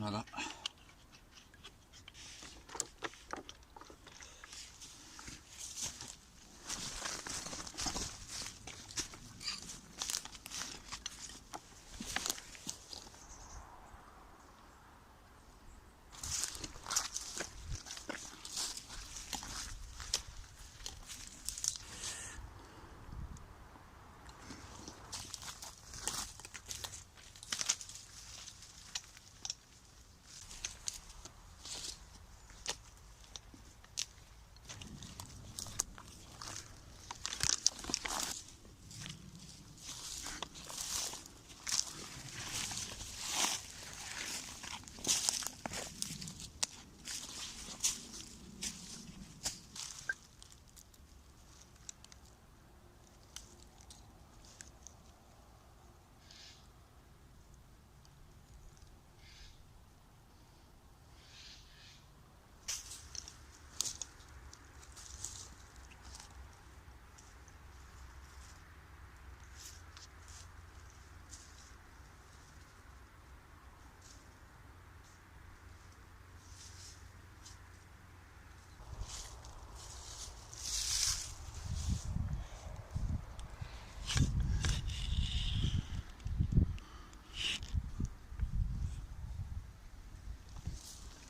Voilà.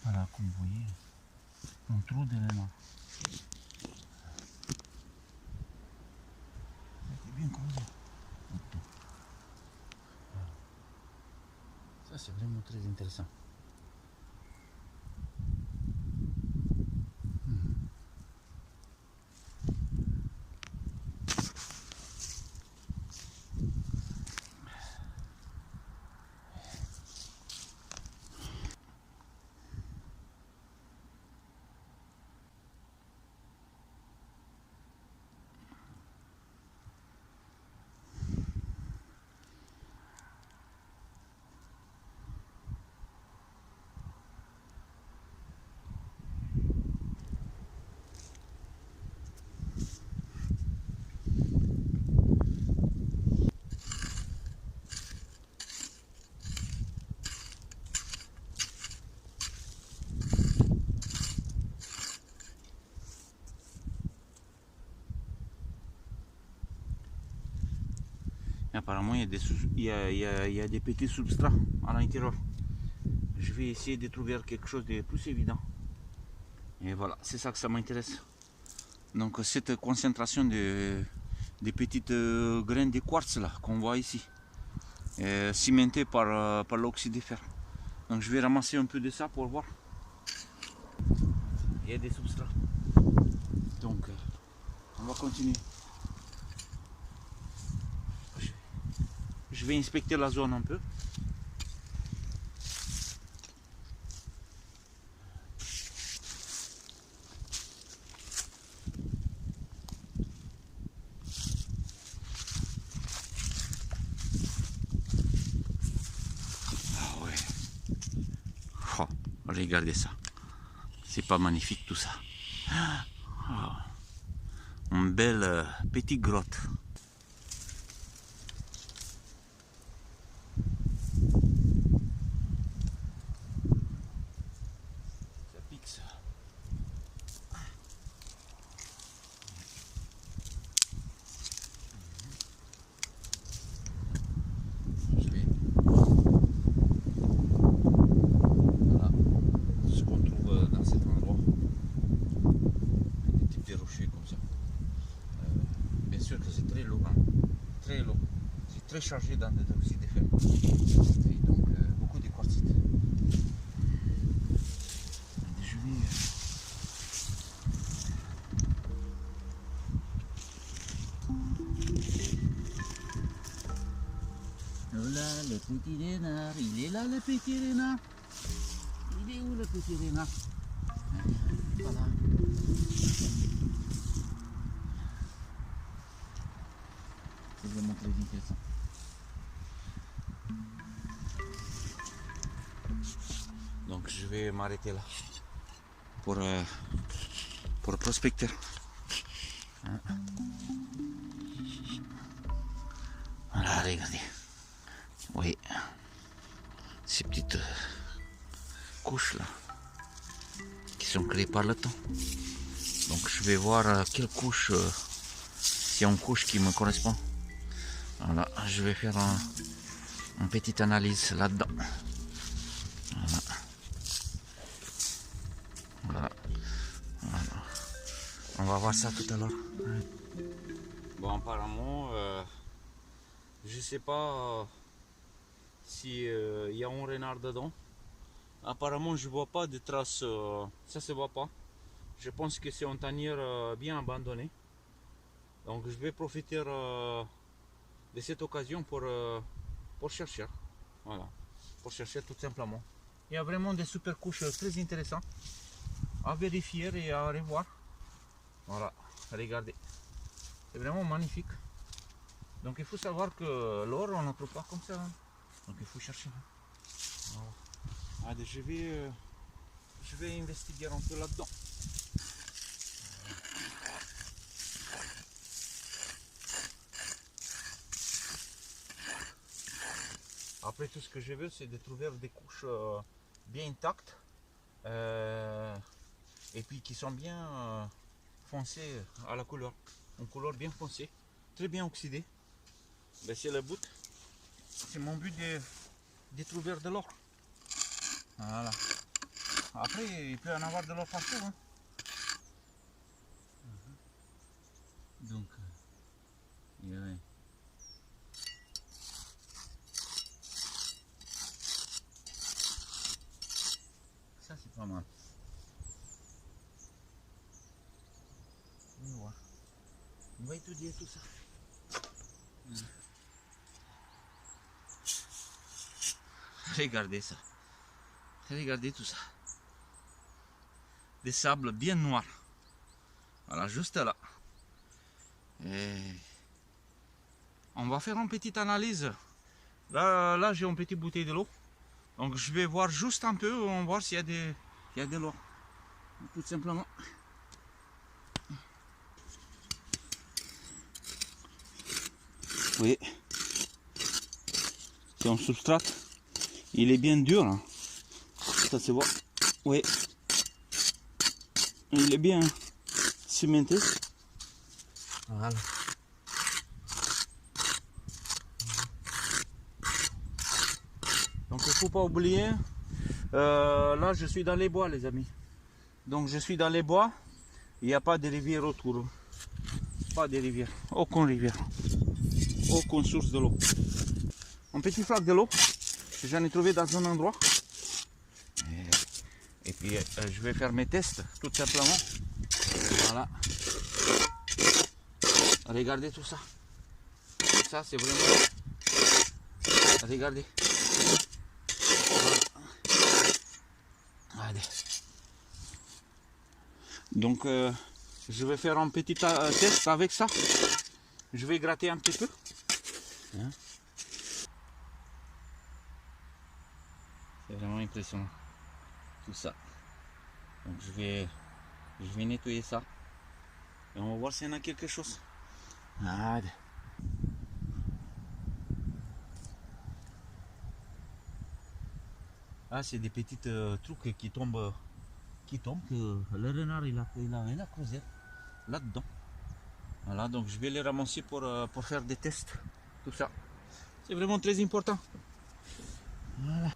Voilà, comme vous voyez, un trou de laine. C'est bien creusé. Ça, c'est vraiment très intéressant. Et apparemment, il y a des petits substrats à l'intérieur. Je vais essayer de trouver quelque chose de plus évident. Et voilà, c'est ça que ça m'intéresse. Donc cette concentration des petites graines de quartz là qu'on voit ici, cimentées par l'oxyde de fer. Donc je vais ramasser un peu de ça pour voir. Il y a des substrats. Donc on va continuer. Je vais inspecter la zone un peu. Ah ouais. Oh, regardez ça. C'est pas magnifique tout ça. Oh, une belle petite grotte. Ça pique ça. Voilà ce qu'on trouve dans cet endroit. Des types de rochers comme ça. Bien sûr que c'est très lourd, hein. Très lourd. C'est très chargé dans des oxydes de fer. Et donc beaucoup de quartzite. Je vais Voilà le petit renard, il est là le petit renard. Il est où le petit renard? Voilà. C'est vraiment très intéressant. Donc je vais m'arrêter là pour prospecter. Voilà, regardez. Oui, ces petites couches là qui sont créées par le temps. Donc je vais voir quelle couche, s'il y a une couche qui me correspond. Voilà, je vais faire une petite analyse là-dedans. Voilà. Voilà. Voilà. On va voir ça tout à l'heure. Bon, apparemment, je sais pas si il y a un renard dedans. Apparemment, je vois pas de traces, ça se voit pas. Je pense que c'est une tanière bien abandonnée. Donc, je vais profiter de cette occasion pour chercher. Voilà, pour chercher tout simplement. Il y a vraiment des super couches très intéressantes à vérifier et à revoir. Voilà, regardez. C'est vraiment magnifique. Donc il faut savoir que l'or on ne trouve pas comme ça. Donc il faut chercher. Voilà. Allez, je vais investiguer un peu là-dedans. Après tout ce que je veux c'est de trouver des couches bien intactes et puis qui sont bien foncées à la couleur. Une couleur bien foncée, très bien oxydée. Ben, c'est le but. C'est mon but de trouver de l'or. Voilà. Après, il peut y en avoir de l'or partout. Hein. Donc, ouais. Ça, c'est pas mal. On va voir. On va étudier tout ça. Regardez ça. Regardez tout ça. Des sables bien noirs. Voilà, juste là. Et on va faire une petite analyse. Là j'ai une petite bouteille de l'eau. Donc je vais voir juste un peu, on va voir s'il y a de l'eau. Tout simplement. Oui. C'est un substrat. Il est bien dur. Hein. Ça se voit. Oui. Il est bien cimenté. Voilà. Donc il ne faut pas oublier, là je suis dans les bois les amis. Donc je suis dans les bois, il n'y a pas de rivière autour. Pas de rivière, aucune rivière. Aucune source de l'eau. Un petit flaque de l'eau que j'en ai trouvé dans un endroit. Et puis je vais faire mes tests tout simplement. Voilà. Regardez tout ça. Ça c'est vraiment... Regardez. Voilà. Allez. Donc je vais faire un petit test avec ça. Je vais gratter un petit peu. Hein? C'est vraiment impressionnant. Tout ça. Donc je vais nettoyer ça. Et on va voir s'il y en a quelque chose. Allez. Ah, c'est des petites trucs qui tombent, que le renard il a creusé là-dedans. Voilà, donc je vais les ramasser pour faire des tests. Tout ça. C'est vraiment très important. Voilà.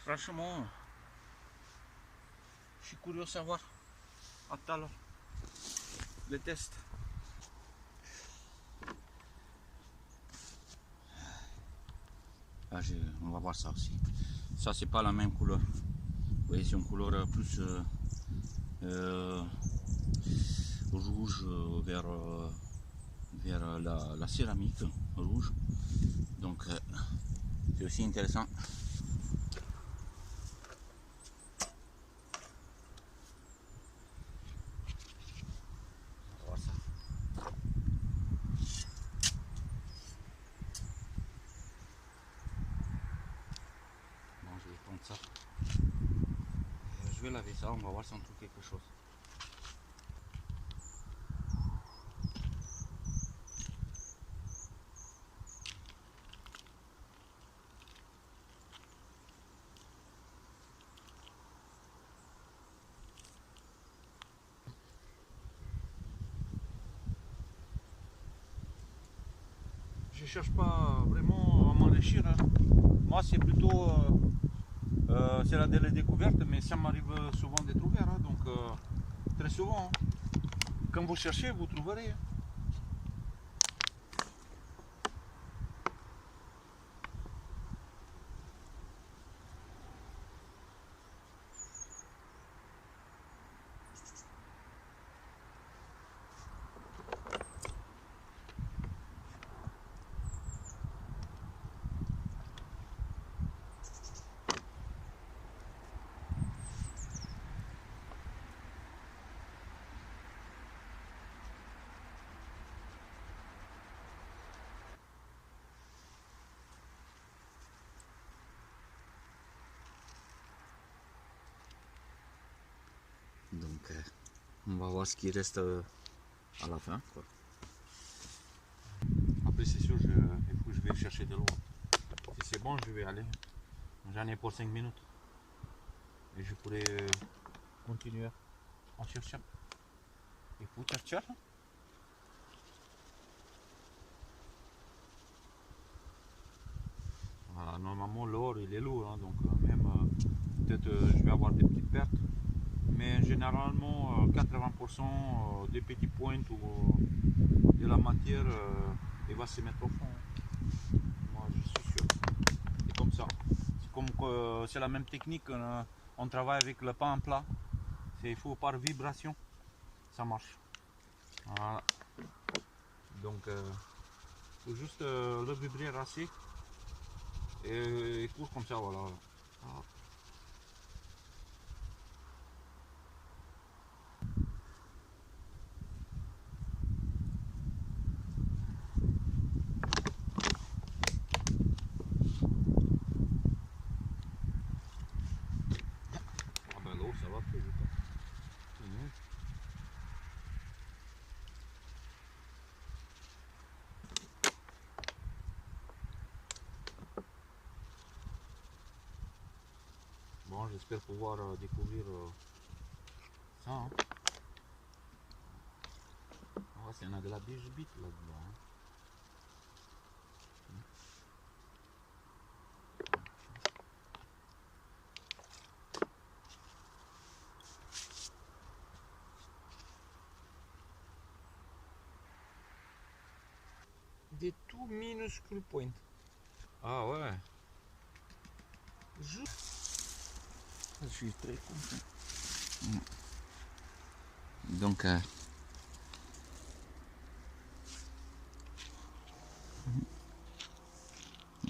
Franchement, je suis curieux de savoir. À tout à l'heure. Le test. Ah, on va voir ça aussi. Ça, c'est pas la même couleur. Vous voyez, c'est une couleur plus rouge vers la céramique rouge. Donc, c'est aussi intéressant. On va voir ça. Bon, je vais prendre ça. Je vais laver ça, on va voir si on trouve quelque chose. je cherche pas vraiment à m'enrichir. Hein. Moi, c'est plutôt c'est la découverte, mais ça m'arrive souvent d'être ouvert. Hein, donc, très souvent, hein. Quand vous cherchez, vous trouverez. Hein. Donc, on va voir ce qui reste à la fin. Quoi. Après, c'est sûr, il faut que je vais chercher de l'eau. Si c'est bon, je vais aller. J'en ai pour 5 minutes. Et je pourrais continuer en cherchant. Il faut chercher. Voilà, normalement, l'or, il est lourd. Hein, donc, même peut-être je vais avoir des petites pertes. Mais généralement 80% des petites pointes ou de la matière il va se mettre au fond. Moi je suis sûr. C'est comme ça. C'est comme que c'est la même technique. On travaille avec le pain en plat. Il faut par vibration. Ça marche. Voilà. Donc il faut juste le vibrer assez. Et il court comme ça. Voilà. Voilà. Ça va plus vite. Bon, j'espère pouvoir découvrir ça. Hein. Oh, c'est de la biche-bite là-dedans. Hein. Des tout minuscules pointes. Ah ouais. Je suis très content. Donc,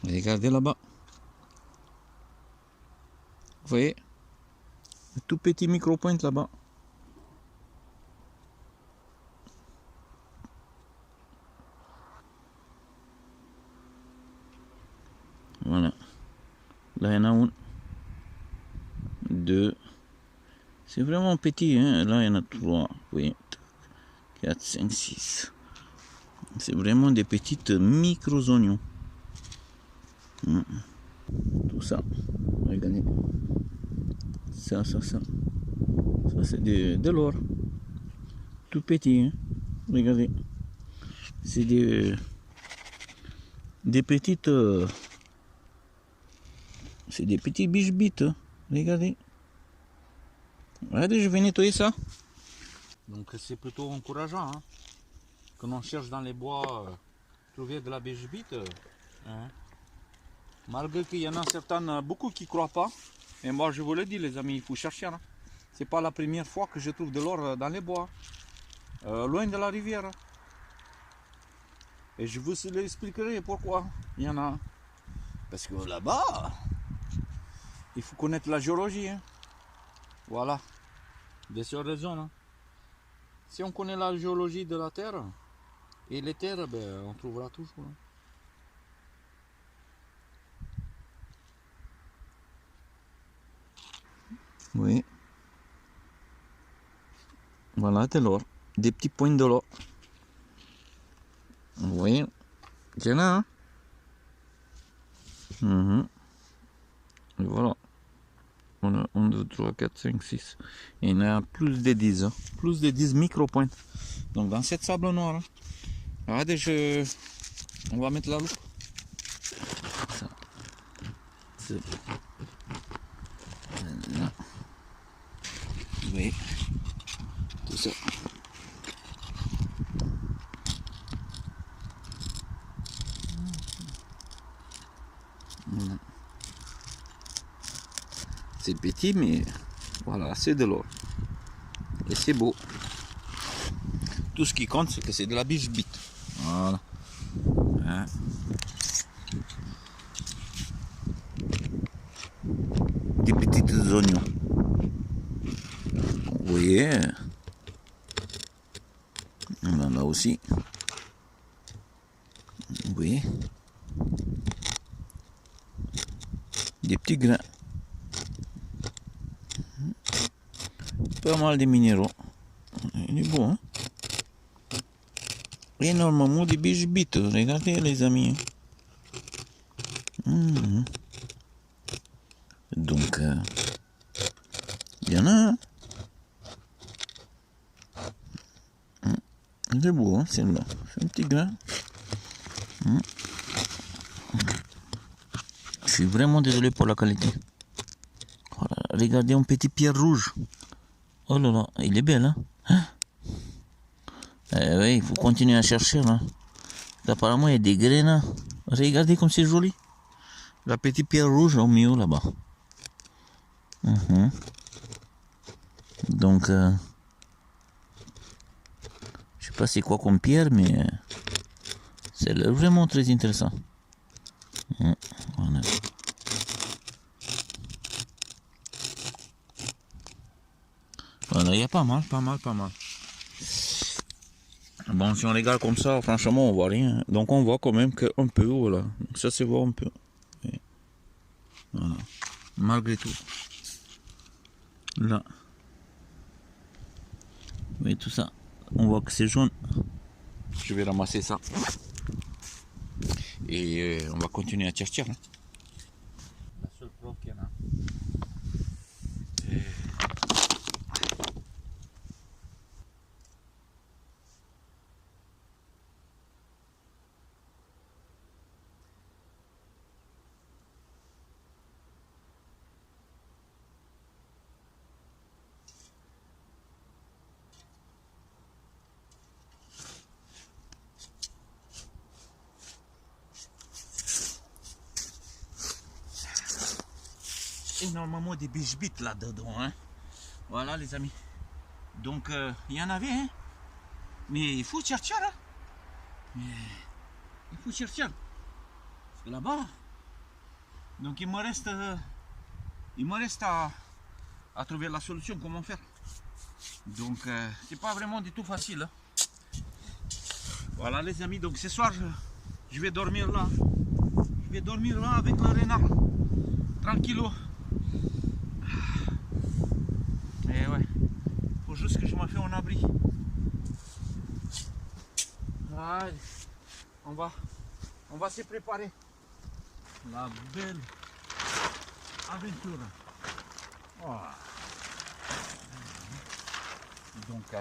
regardez là-bas. Vous voyez? Un tout petit micro-point là-bas. Voilà. Là, il y en a une. Deux. C'est vraiment petit, hein. Là, il y en a 3. Oui. 4, 5, 6. C'est vraiment des petites micro-oignons. Tout ça. Regardez. Ça. Ça, c'est de l'or. Tout petit, hein. Regardez. C'est des petites... c'est des petits biche-bites. Hein. Regardez. Regardez, je vais nettoyer ça. Donc c'est plutôt encourageant. Hein. Quand on cherche dans les bois, trouver de la biche-bite. Hein. Malgré qu'il y en a certaines, beaucoup qui ne croient pas. Mais moi je vous le dis les amis, il faut chercher. Hein. C'est pas la première fois que je trouve de l'or dans les bois. Loin de la rivière. Et je vous expliquerai pourquoi il y en a. Parce que là-bas, il faut connaître la géologie. Hein. Voilà. Bien sûr raison. Hein. Si on connaît la géologie de la Terre et les terres, ben, on trouvera toujours. Hein. Oui. Voilà, de l'or. Des petits points de l'or. Oui. Il y en a, hein. Et voilà. On a 1, 2, 3, 4, 5, 6. Il y en a plus de 10. Hein. Plus de 10 micro-points. Donc dans cette sable noire. Hein. Regardez, On va mettre la loupe. Ça. C'est... Là. Vous voyez tout ça. Voilà. C'est petit, mais voilà, c'est de l'or. Et c'est beau. Tout ce qui compte, c'est que c'est de la biche bite. Voilà. Hein. Des petits oignons. Vous voyez. On en a aussi. Vous voyez. Des petits grains. Pas mal de minéraux. Il est bon, hein? Énormément de biches bites. Regardez, les amis. Donc, il y en a, hein? C'est beau, hein, celle-là. C'est un petit grain. Je suis vraiment désolé pour la qualité. Voilà, regardez un petit pierre rouge. Oh là là, il est belle, hein? Oui, il faut continuer à chercher, là. Apparemment, il y a des graines. Regardez comme c'est joli. La petite pierre rouge au milieu, là-bas. Donc, je sais pas c'est quoi comme pierre, mais c'est vraiment très intéressant. Voilà. Voilà, il y a pas mal. Bon, si on regarde comme ça, franchement, on voit rien. Donc, on voit quand même qu'un peu, voilà. Donc, ça se voit un peu. Et voilà. Malgré tout. Là. Vous voyez tout ça. On voit que c'est jaune. Je vais ramasser ça. Et on va continuer à chercher. Hein. La seule preuve qu'il y en a. Énormément de biches bites là-dedans, hein. Voilà les amis. Donc il y en avait, hein. Mais il faut chercher, hein. Il faut chercher. Parce que là-bas. Donc il me reste à trouver la solution, comment faire. Donc c'est pas vraiment du tout facile, hein. Voilà les amis, donc ce soir je vais dormir là. Je vais dormir là avec le renard. Tranquillo. Et ouais, faut juste que je me fais un abri. Allez, on va se préparer. La belle aventure. Oh. Donc,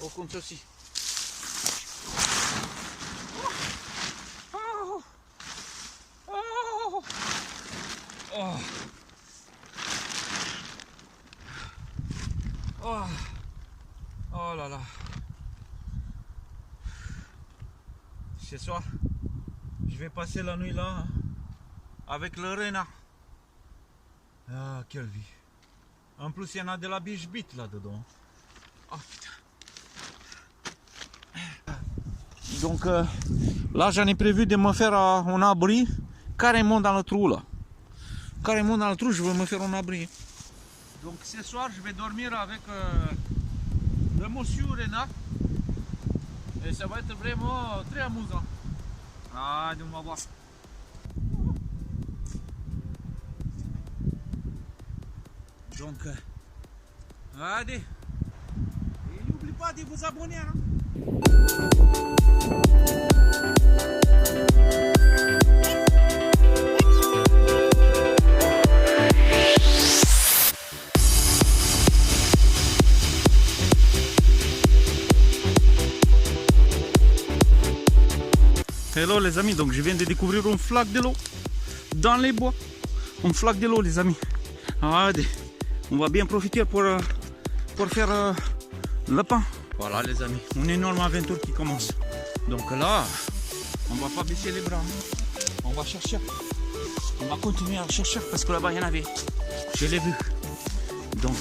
au compte aussi. Oh. Oh. Oh là là. Ce soir, je vais passer la nuit là, hein, avec le renard. Ah, quelle vie. En plus, il y en a de la biche bite là-dedans. Oh putain. Donc là, j'en ai prévu de me faire un abri carrément dans le trou là. Carrément dans le trou, je vais me faire un abri. Donc ce soir, je vais dormir avec le monsieur renard. Et ça va être vraiment très amusant. Ah, on va voir. Donc, allez. Et n'oubliez pas de vous abonner. Hein. Hello les amis, donc je viens de découvrir un flaque de l'eau dans les bois. Un flaque de l'eau les amis. Allez, on va bien profiter pour faire le pain. Voilà les amis, une énorme aventure qui commence. Donc là, on va pas baisser les bras. On va chercher. On va continuer à chercher parce que là-bas il y en avait. Je l'ai vu. Donc